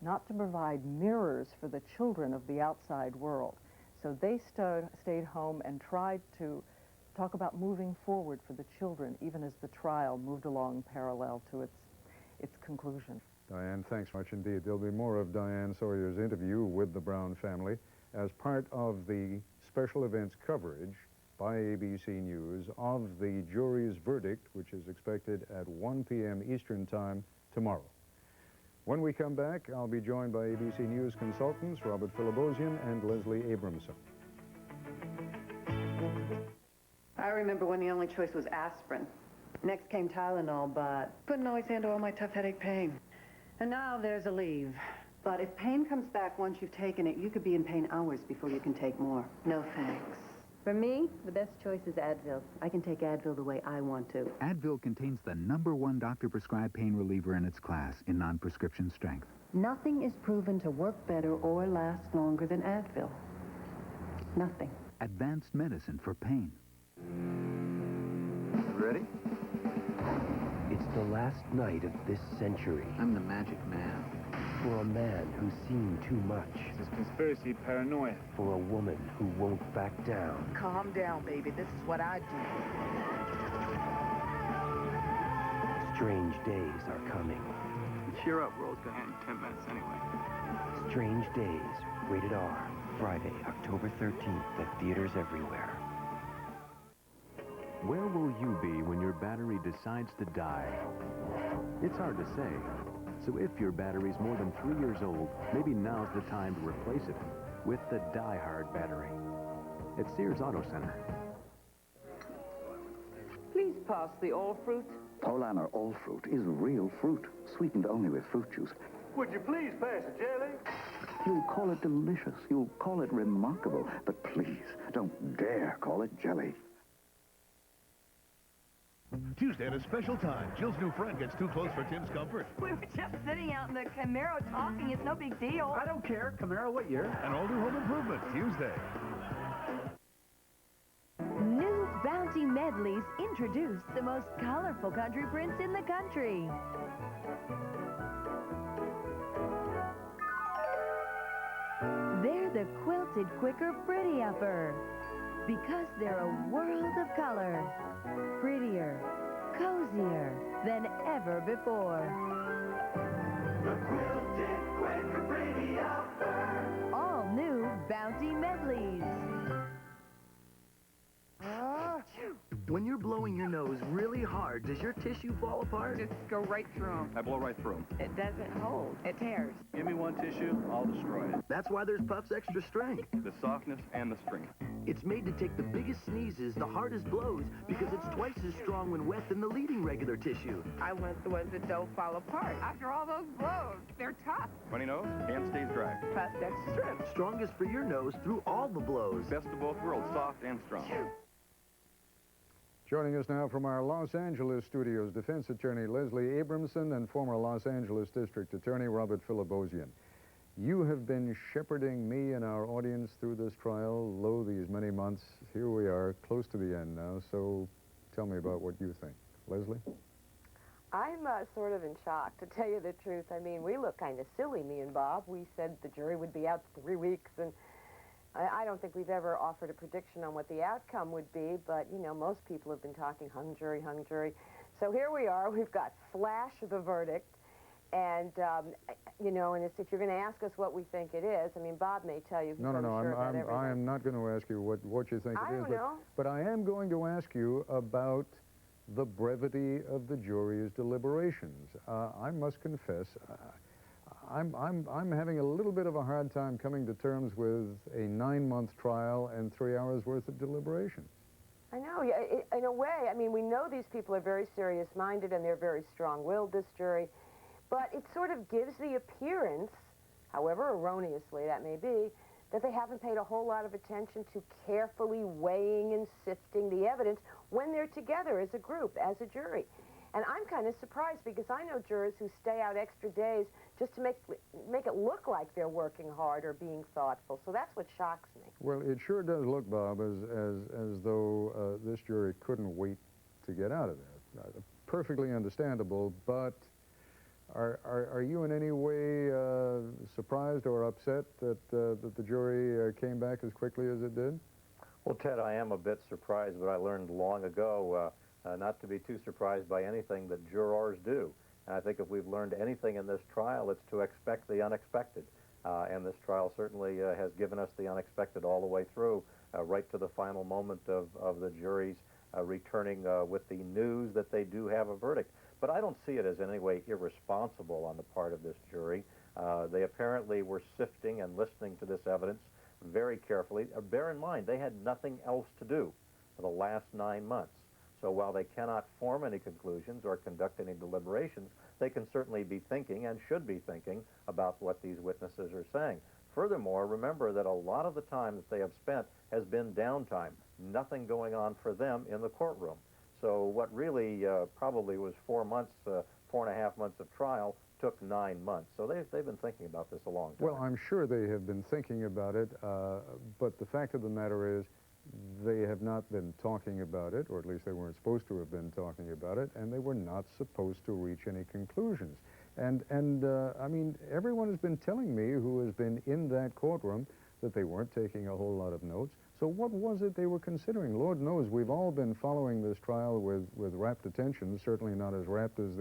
not to provide mirrors for the children of the outside world. So they stayed home and tried to talk about moving forward for the children, even as the trial moved along parallel to its conclusion. Diane, thanks much indeed. There'll be more of Diane Sawyer's interview with the Brown family as part of the special events coverage by ABC News of the jury's verdict, which is expected at 1 p.m. Eastern Time tomorrow. When we come back, I'll be joined by ABC News consultants Robert Philibosian and Leslie Abramson. I remember when the only choice was aspirin. Next came Tylenol, but couldn't always handle all my tough headache pain. And now there's Aleve. But if pain comes back once you've taken it, you could be in pain hours before you can take more. No thanks. For me, the best choice is Advil. I can take Advil the way I want to. Advil contains the #1 doctor-prescribed pain reliever in its class in non-prescription strength. Nothing is proven to work better or last longer than Advil. Nothing. Advanced medicine for pain. Ready? It's the last night of this century. I'm the magic man. For a man who's seen too much. This is conspiracy paranoia. For a woman who won't back down. Calm down, baby. This is what I do. Strange days are coming. Cheer up, Rose. Gonna end in 10 minutes anyway. Strange Days, rated R. Friday, October 13th at theaters everywhere. Where will you be when your battery decides to die? It's hard to say. So if your battery's more than 3 years old, maybe now's the time to replace it with the Die Hard battery at Sears Auto Center. Please pass the all fruit. Paulaner All Fruit is real fruit, sweetened only with fruit juice. Would you please pass the jelly? You'll call it delicious, you'll call it remarkable, but please, don't dare call it jelly. Tuesday at a special time, Jill's new friend gets too close for Tim's comfort. We were just sitting out in the Camaro talking. It's no big deal. I don't care. Camaro, what year? An all-new home improvement, Tuesday. New Bounty Medleys introduce the most colorful country prints in the country. They're the quilted quicker pretty upper because they're a world of color. Prettier, cozier than ever before. The quilted quicker pretty upper. All new Bounty Medleys. When you're blowing your nose really hard, does your tissue fall apart? Just go right through them. I blow right through them. It doesn't hold. It tears. Give me one tissue, I'll destroy it. That's why there's Puff's Extra Strength. The softness and the strength. It's made to take the biggest sneezes, the hardest blows, because it's twice as strong when wet than the leading regular tissue. I want the ones that don't fall apart. After all those blows, they're tough. Funny nose and stays dry. Puff's Extra Strength. Strongest for your nose through all the blows. Best of both worlds, soft and strong. Joining us now from our Los Angeles studios, defense attorney Leslie Abramson and former Los Angeles District Attorney Robert Philibosian. You have been shepherding me and our audience through this trial, lo, these many months. Here we are, close to the end now, so tell me about what you think. Leslie? I'm sort of in shock, to tell you the truth. I mean, we look kind of silly, me and Bob. We said the jury would be out 3 weeks, and I don't think we've ever offered a prediction on what the outcome would be, but, you know, most people have been talking hung jury, hung jury. So here we are. We've got flash the verdict. And, you know, and if you're going to ask us what we think it is, I mean, Bob may tell you. No, I am not going to ask you what you think it is. But I am going to ask you about the brevity of the jury's deliberations. I must confess, I'm having a little bit of a hard time coming to terms with a 9-month trial and 3 hours worth of deliberations. I know, yeah, in a way, I mean, we know these people are very serious-minded and they're very strong-willed, this jury, but it sort of gives the appearance, however erroneously that may be, that they haven't paid a whole lot of attention to carefully weighing and sifting the evidence when they're together as a group, as a jury. And I'm kind of surprised because I know jurors who stay out extra days just to make it look like they're working hard or being thoughtful. So that's what shocks me. Well, it sure does look, Bob, as though this jury couldn't wait to get out of there. Perfectly understandable, but are you in any way surprised or upset that the jury came back as quickly as it did? Well, Ted, I am a bit surprised, but I learned long ago not to be too surprised by anything that jurors do. And I think if we've learned anything in this trial, it's to expect the unexpected. And this trial certainly has given us the unexpected all the way through, right to the final moment of the jury's returning with the news that they do have a verdict. But I don't see it as in any way irresponsible on the part of this jury. They apparently were sifting and listening to this evidence very carefully. Bear in mind, they had nothing else to do for the last 9 months. So while they cannot form any conclusions or conduct any deliberations, they can certainly be thinking and should be thinking about what these witnesses are saying. Furthermore, remember that a lot of the time that they have spent has been downtime, nothing going on for them in the courtroom. So what really probably was 4 months, 4.5 months of trial took 9 months. So they've been thinking about this a long time. Well, I'm sure they have been thinking about it, but the fact of the matter is they have not been talking about it, or at least they weren't supposed to have been talking about it, and they were not supposed to reach any conclusions. And I mean, everyone has been telling me who has been in that courtroom that they weren't taking a whole lot of notes. So what was it they were considering? Lord knows we've all been following this trial with rapt attention, certainly not as rapt as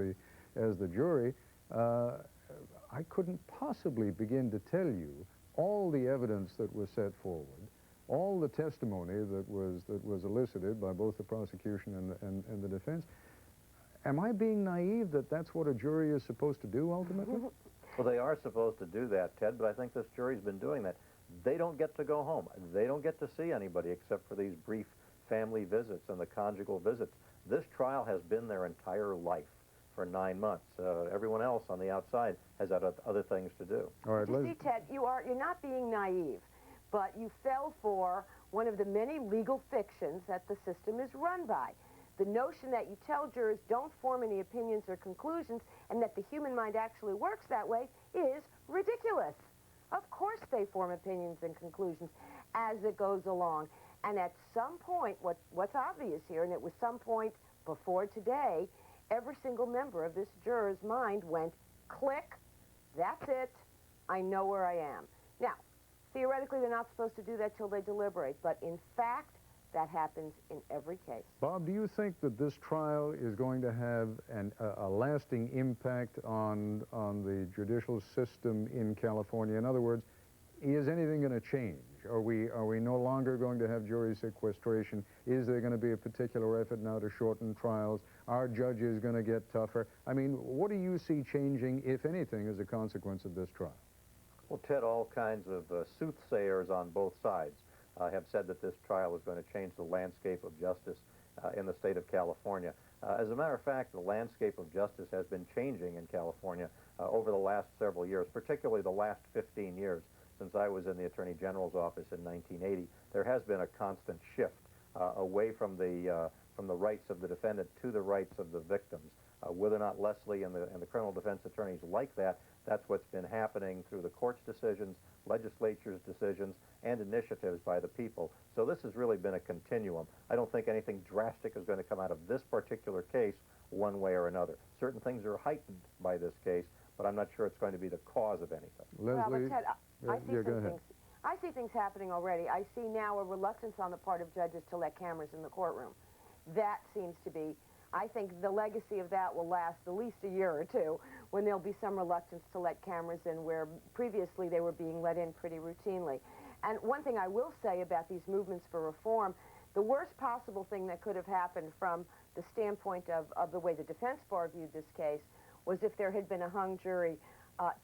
the jury. I couldn't possibly begin to tell you all the evidence that was set forward, all the testimony that was elicited by both the prosecution and the defense. Am I being naive that that's what a jury is supposed to do ultimately? Well, they are supposed to do that, Ted, but I think this jury's been doing that. They don't get to go home. They don't get to see anybody except for these brief family visits and the conjugal visits. This trial has been their entire life for 9 months. Everyone else on the outside has had other things to do. All right, you see, Ted, you're not being naive, but you fell for one of the many legal fictions that the system is run by. The notion that you tell jurors don't form any opinions or conclusions and that the human mind actually works that way is ridiculous. Of course they form opinions and conclusions as it goes along. And at some point, what's obvious here, and it was some point before today, every single member of this juror's mind went, click, that's it, I know where I am. Now, theoretically, they're not supposed to do that till they deliberate, but in fact, that happens in every case. Bob, do you think that this trial is going to have a lasting impact on the judicial system in California? In other words, is anything going to change? Are we no longer going to have jury sequestration? Is there going to be a particular effort now to shorten trials? Are judges going to get tougher? I mean, what do you see changing, if anything, as a consequence of this trial? Well, Ted, all kinds of soothsayers on both sides have said that this trial is going to change the landscape of justice in the state of California. As a matter of fact, the landscape of justice has been changing in California over the last several years, particularly the last 15 years. Since I was in the Attorney General's office in 1980, there has been a constant shift away from the rights of the defendant to the rights of the victims. Whether or not Leslie and the criminal defense attorneys like that, that's what's been happening through the court's decisions, legislature's decisions, and initiatives by the people. So this has really been a continuum. I don't think anything drastic is going to come out of this particular case one way or another. Certain things are heightened by this case, but I'm not sure it's going to be the cause of anything. Leslie, Ted, I see things happening already. I see now a reluctance on the part of judges to let cameras in the courtroom. That seems to be, I think the legacy of that will last at least a year or two, when there'll be some reluctance to let cameras in where previously they were being let in pretty routinely. And one thing I will say about these movements for reform, the worst possible thing that could have happened from the standpoint of the way the defense bar viewed this case was if there had been a hung jury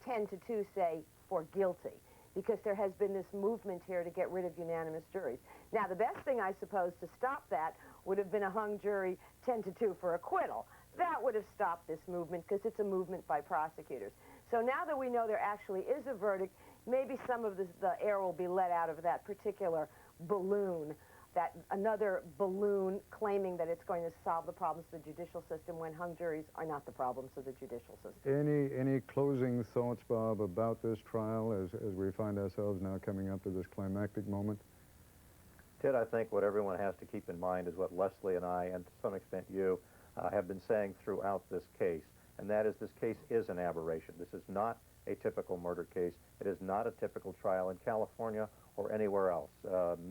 10-2, say, for guilty, because there has been this movement here to get rid of unanimous juries. Now, the best thing, I suppose, to stop that would have been a hung jury 10-2 for acquittal. That would have stopped this movement, because it's a movement by prosecutors. So now that we know there actually is a verdict, maybe some of the air will be let out of that particular balloon that another balloon claiming that it's going to solve the problems of the judicial system when hung juries are not the problems of the judicial system. Any closing thoughts, Bob, about this trial as we find ourselves now coming up to this climactic moment? Ted, I think what everyone has to keep in mind is what Leslie and I, and to some extent you, have been saying throughout this case, and that is this case is an aberration. This is not a typical murder case. It is not a typical trial in California or anywhere else.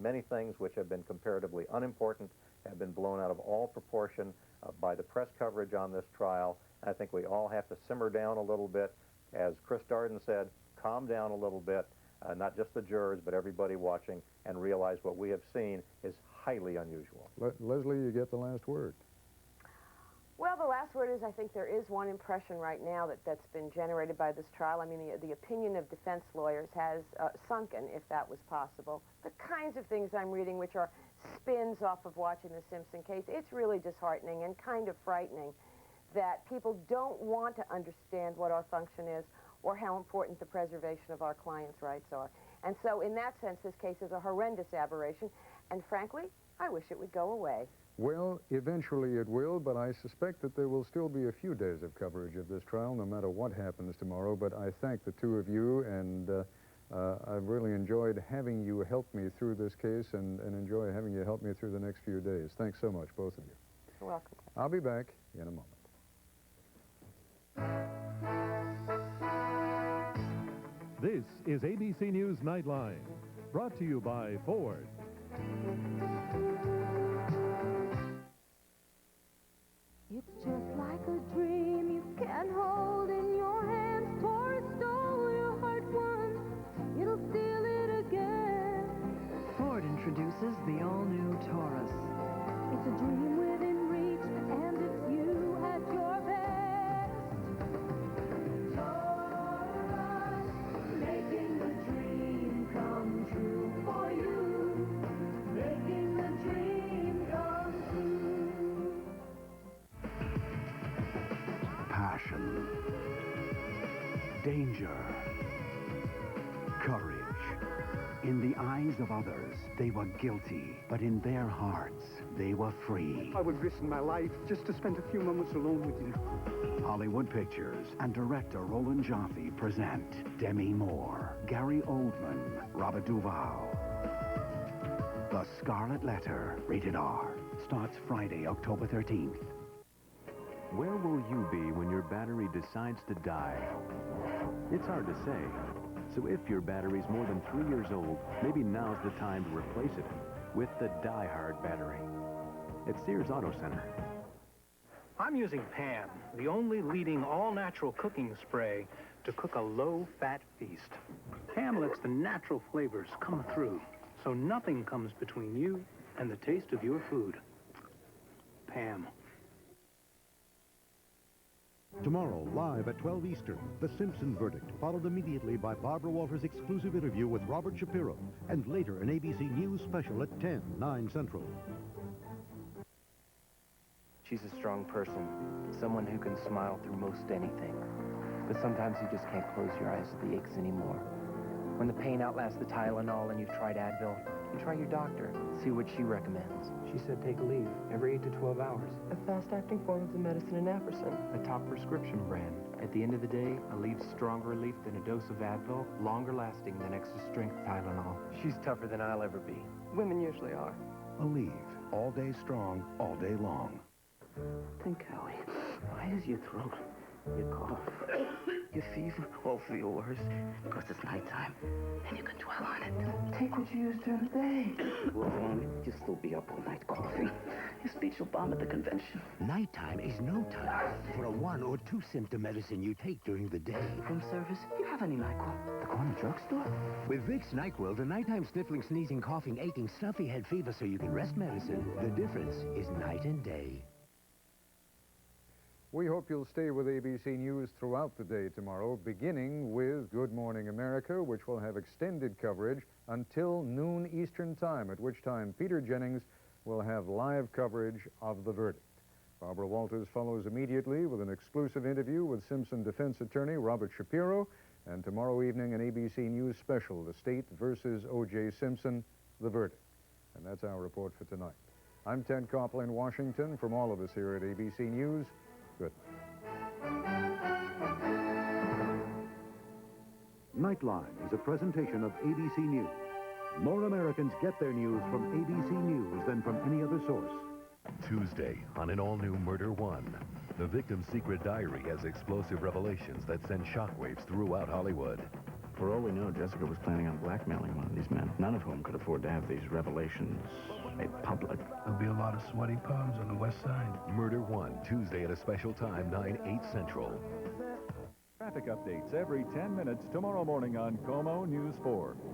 Many things which have been comparatively unimportant have been blown out of all proportion by the press coverage on this trial. I think we all have to simmer down a little bit. As Chris Darden said, calm down a little bit, not just the jurors, but everybody watching, and realize what we have seen is highly unusual. Leslie, you get the last word. Well, the last word is I think there is one impression right now that's been generated by this trial. I mean, the opinion of defense lawyers has sunken, if that was possible. The kinds of things I'm reading, which are spins off of watching the Simpson case, it's really disheartening and kind of frightening that people don't want to understand what our function is or how important the preservation of our clients' rights are. And so in that sense, this case is a horrendous aberration, and frankly, I wish it would go away. Well, eventually it will, but I suspect that there will still be a few days of coverage of this trial, no matter what happens tomorrow. But I thank the two of you, and I've really enjoyed having you help me through this case and enjoy having you help me through the next few days. Thanks so much, both of you. You're welcome. I'll be back in a moment. This is ABC News Nightline, brought to you by Ford. It's just like a dream you can hold in your hands. Taurus stole your heart once, it'll steal it again. Ford introduces the all-new Taurus. It's a dream within reach, and it's you at your best. Taurus, making the dream come true for you. Making the dream come true. Passion, danger, courage. In the eyes of others, they were guilty, but in their hearts, they were free. I would risk my life just to spend a few moments alone with you. Hollywood Pictures and director Roland Joffe present Demi Moore, Gary Oldman, Robert Duvall. The Scarlet Letter, rated R, starts Friday, October 13th. Where will you be when your battery decides to die? It's hard to say. So if your battery's more than 3 years old, maybe now's the time to replace it with the Die Hard battery. At Sears Auto Center. I'm using Pam, the only leading all-natural cooking spray to cook a low-fat feast. Pam lets the natural flavors come through, so nothing comes between you and the taste of your food. Pam. Tomorrow, live at 12 Eastern, The Simpson Verdict, followed immediately by Barbara Walters' exclusive interview with Robert Shapiro, and later an ABC News special at 10, 9 Central. She's a strong person, someone who can smile through most anything. But sometimes you just can't close your eyes to the aches anymore. When the pain outlasts the Tylenol and you've tried Advil, you try your doctor, see what she recommends. She said take a leave every 8 to 12 hours. A fast-acting form of the medicine anapricin. A top prescription brand. At the end of the day, a leave's stronger relief than a dose of Advil, longer lasting than extra-strength Tylenol. She's tougher than I'll ever be. Women usually are. Aleve, all day strong, all day long. Think, Howie, why is your throat, your cough, your fever all feel worse? Because it's nighttime, and you can dwell on it. Take what you used during the day. Well, you'll still be up all night coughing. Your speech will bomb at the convention. Nighttime is no time for a 1 or 2 symptom medicine you take during the day. Room service, you have any NyQuil? The corner drugstore? With Vicks NyQuil, the nighttime sniffling, sneezing, coughing, aching, stuffy head fever so you can rest medicine. The difference is night and day. We hope you'll stay with ABC News throughout the day tomorrow, beginning with Good Morning America, which will have extended coverage until noon Eastern Time, at which time Peter Jennings will have live coverage of the verdict. Barbara Walters follows immediately with an exclusive interview with Simpson defense attorney Robert Shapiro, and tomorrow evening an ABC News special, The State versus OJ Simpson, the verdict. And that's our report for tonight. I'm Ted Koppel in Washington. From all of us here at ABC News, good night. Nightline is a presentation of ABC News. More Americans get their news from ABC News than from any other source. Tuesday on an all-new Murder One. The victim's secret diary has explosive revelations that send shockwaves throughout Hollywood. For all we know, Jessica was planning on blackmailing one of these men, none of whom could afford to have these revelations made public. There'll be a lot of sweaty palms on the west side. Murder One, Tuesday at a special time, 9/8 Central. Traffic updates every 10 minutes tomorrow morning on Como News 4.